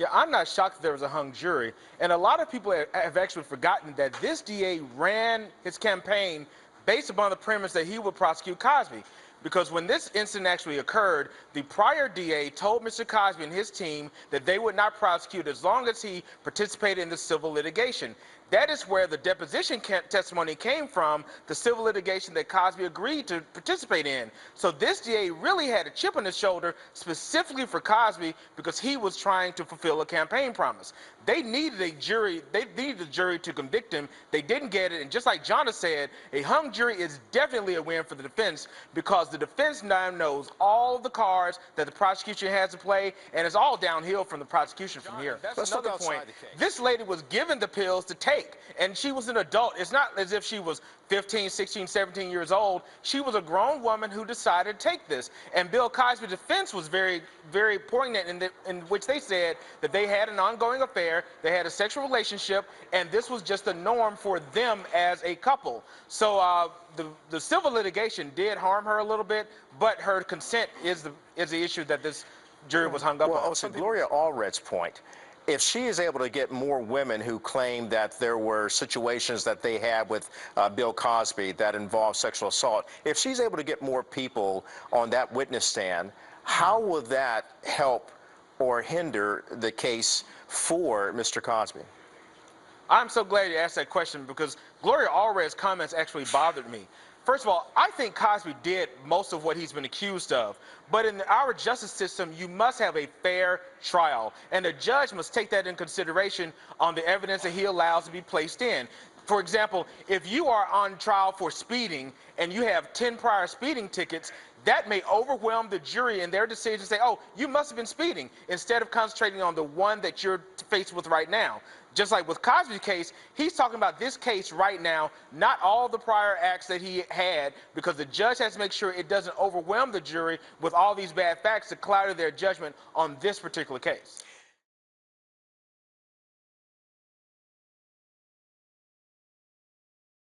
Yeah, I'm not shocked that there was a hung jury. And a lot of people have actually forgotten that this DA ran his campaign based upon the premise that he would prosecute Cosby. Because when this incident actually occurred, the prior DA told Mr. Cosby and his team that they would not prosecute as long as he participated in the civil litigation. That is where the deposition testimony came from, the civil litigation that Cosby agreed to participate in. So this DA really had a chip on his shoulder specifically for Cosby because he was trying to fulfill a campaign promise. They needed a jury to convict him. They didn't get it, and just like John has said, a hung jury is definitely a win for the defense because the defense now knows all of the cards that the prosecution has to play, and it's all downhill from the prosecution from here. That's another point. This lady was given the pills to take, and she was an adult. It's not as if she was 15, 16, 17 years old. She was a grown woman who decided to take this. And Bill Cosby's defense was very, very poignant in which they said that they had an ongoing affair, they had a sexual relationship, and this was just the norm for them as a couple. So the civil litigation did harm her a little bit, but her consent is the issue that this jury was hung up on. Well, to Gloria Allred's point, if she is able to get more women who claim that there were situations that they had with Bill Cosby that involved sexual assault, if she's able to get more people on that witness stand, how will that help or hinder the case for Mr. Cosby? I'm so glad you asked that question because Gloria Allred's comments actually bothered me. First of all, I think Cosby did most of what he's been accused of. But in our justice system, you must have a fair trial. And the judge must take that in consideration on the evidence that he allows to be placed in. For example, if you are on trial for speeding and you have 10 prior speeding tickets, that may overwhelm the jury in their decision to say, oh, you must have been speeding, instead of concentrating on the one that you're faced with right now. Just like with Cosby's case, he's talking about this case right now, not all the prior acts that he had, because the judge has to make sure it doesn't overwhelm the jury with all these bad facts to cloud their judgment on this particular case.